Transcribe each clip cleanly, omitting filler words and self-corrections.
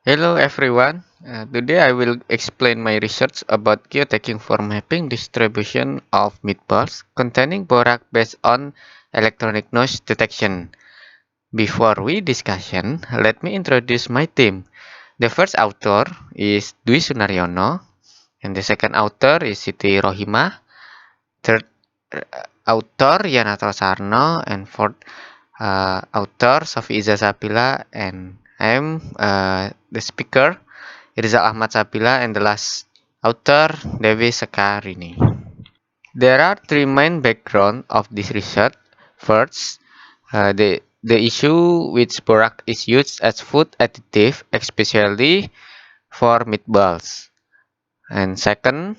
Hello everyone. Today I will explain my research about geotagging for mapping distribution of meatballs containing borax based on electronic noise detection. Before we discussion, let me introduce my team. The first author is Dwi Sunaryono, and the second author is Siti Rohimah, third author Yana Sarno, and fourth author Sofi Iza Sapila, and I am the speaker. Rizal Ahmad Sapila, and the last author, Dewi Sekarini. There are three main backgrounds of this research. First, the issue which borax is used as food additive, especially for meatballs. And second,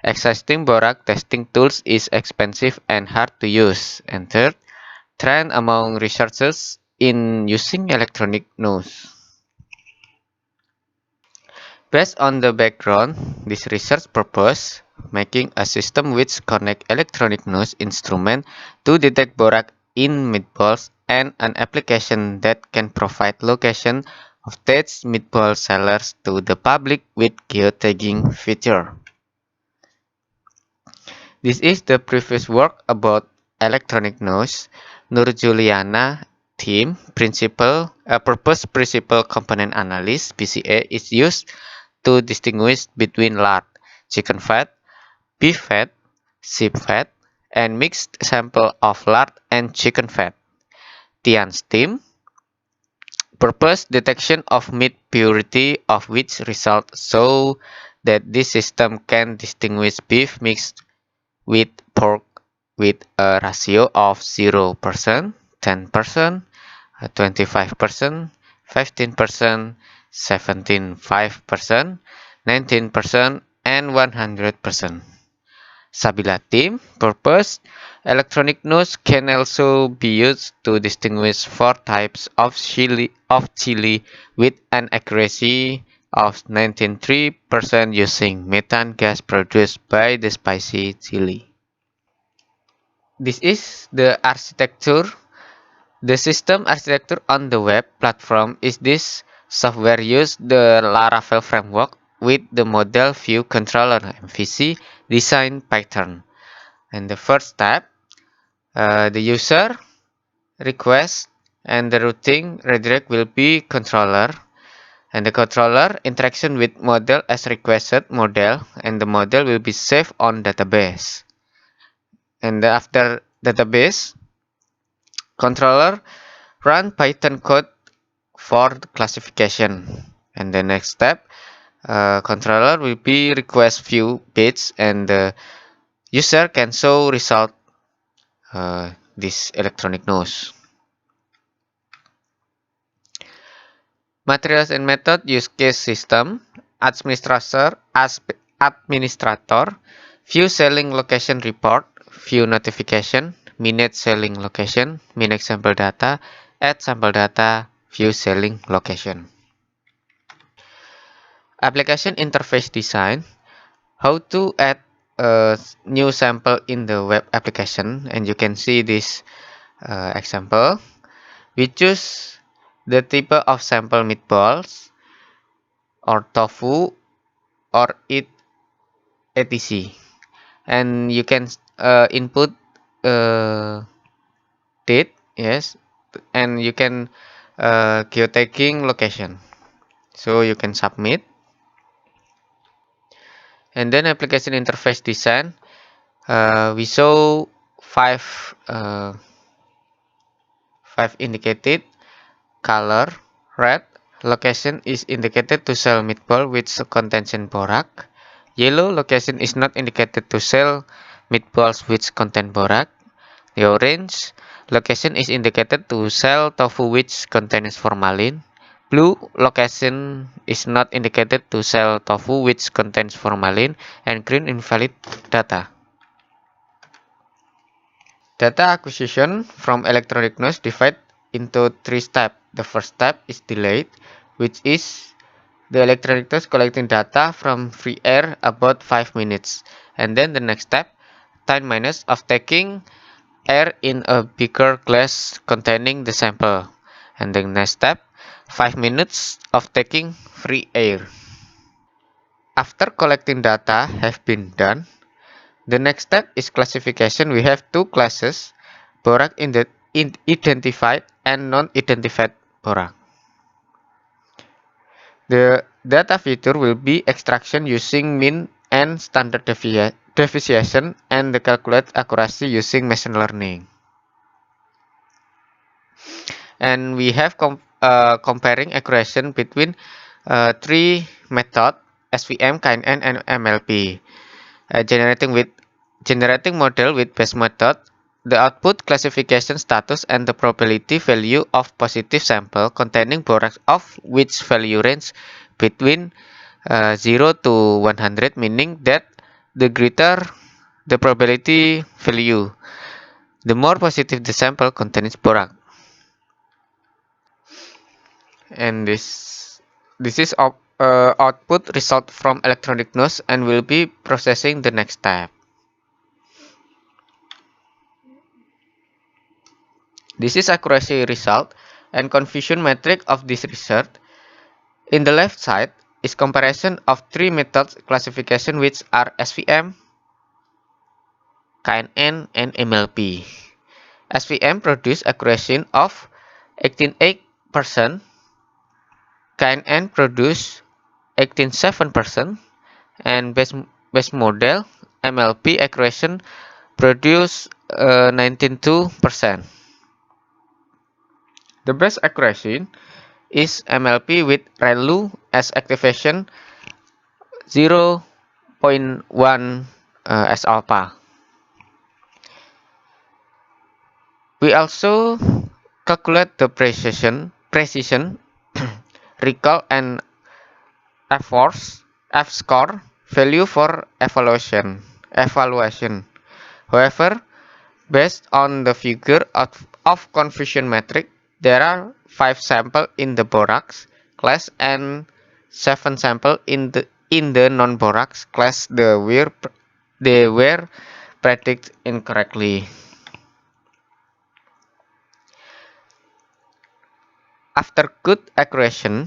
existing borax testing tools is expensive and hard to use. And third, trend among researchers in using electronic nose. Based on the background, this research proposed making a system which connect electronic nose instrument to detect borax in meatballs and an application that can provide location of test meatball sellers to the public with geotagging feature. This is the previous work about electronic nose. Nur Juliana team principal purpose principal component analysis (PCA) is used to distinguish between lard, chicken fat, beef fat, sheep fat, and mixed sample of lard and chicken fat. Tian's team purpose detection of meat purity of which result so that this system can distinguish beef mixed with pork with a ratio of 0%, 10%, 25%, 15%, 17.5%, 19%, and 100%. Sabila team purpose electronic nose can also be used to distinguish four types of chili with an accuracy of 93% using methane gas produced by the spicy chili. This is the architecture. The system architecture on the web platform is this software use the Laravel framework with the model view controller MVC design pattern. And the first step, the user request and the routing redirect will be controller. And the controller interaction with model as requested model, and the model will be saved on database. And after database, controller run Python code for the classification. And the next step, controller will be request view page, and the user can show result this electronic nose. Materials and method use case system, administrator, view selling location report, view notification, minute selling location, minute sample data, add sample data, view selling location. Application interface design, how to add a new sample in the web application, and you can see this example. We choose the type of sample meatballs or tofu or it etc, and you can input uh, date, yes, and you can geotagging location, so you can submit. And then application interface design, we show five indicated color. Red, location is indicated to sell meatball which contain borax. Yellow, location is not indicated to sell meatballs which contain borax. The orange, location is indicated to sell tofu which contains formalin. Blue, location is not indicated to sell tofu which contains formalin. And green, invalid data. Data acquisition from electronic noise divided into three steps. The first step is delayed, which is the electronic noise collecting data from free air about 5 minutes. And then the next step, time minus of taking air in a bigger glass containing the sample. And the next step, 5 minutes of taking free air. After collecting data have been done, the next step is classification. We have two classes, borax identified and non-identified borax. The data feature will be extraction using mean and standard deviation and the calculate accuracy using machine learning. And we have comparing accuracy between three methods, SVM, KNN, and MLP. Generating model with base method, the output classification status and the probability value of positive sample containing borax of which value range between 0 to 100, meaning that the greater the probability value, the more positive the sample contains borax. And this is output result from electronic nose and will be processing the next step. This is accuracy result and confusion metric of this result. In the left side is comparison of three methods classification which are SVM, KNN, and MLP. SVM produce accuracy of 18.8%, KNN produce 18.7%, and base model MLP accuracy produce 19.2%. The best accuracy is MLP with ReLU as activation 0.1 as alpha. We also calculate the precision, recall, and F-score value for evaluation. However, based on the figure of confusion metric, there are 5 samples in the borax class and 7 samples in the non-borax class. They were predicted incorrectly. After good accuracy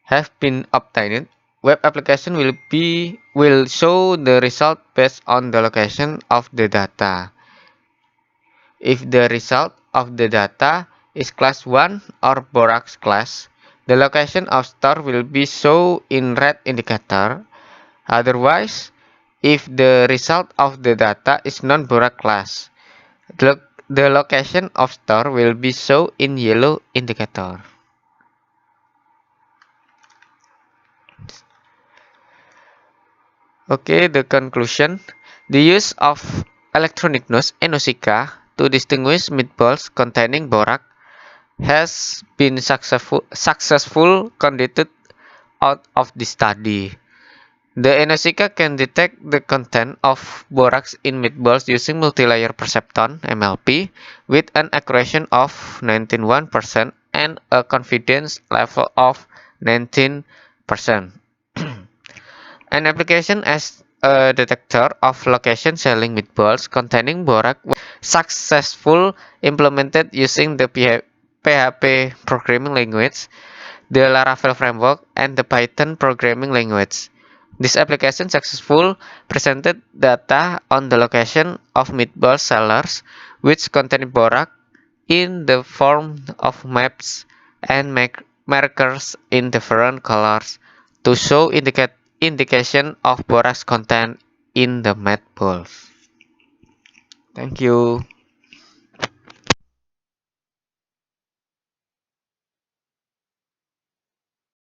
have been obtained, web application will show the result based on the location of the data. If the result of the data is class 1 or borax class, the location of star will be shown in red indicator. Otherwise, if the result of the data is non-borax class, the location of star will be shown in yellow indicator. Okay, the conclusion. The use of electronic nose (ENOSICA) to distinguish meatballs containing borax has been successful conducted out of the study. The ENOSICA can detect the content of borax in meatballs using multilayer perceptron (MLP) with an accuracy of 91% and a confidence level of 19%. An application as a detector of location selling meatballs containing borax was successfully implemented using the PHP programming language, the Laravel framework, and the Python programming language. This application successfully presented data on the location of meatball sellers which contain borax in the form of maps and markers in different colors to show indication of borax content in the meatballs. Thank you.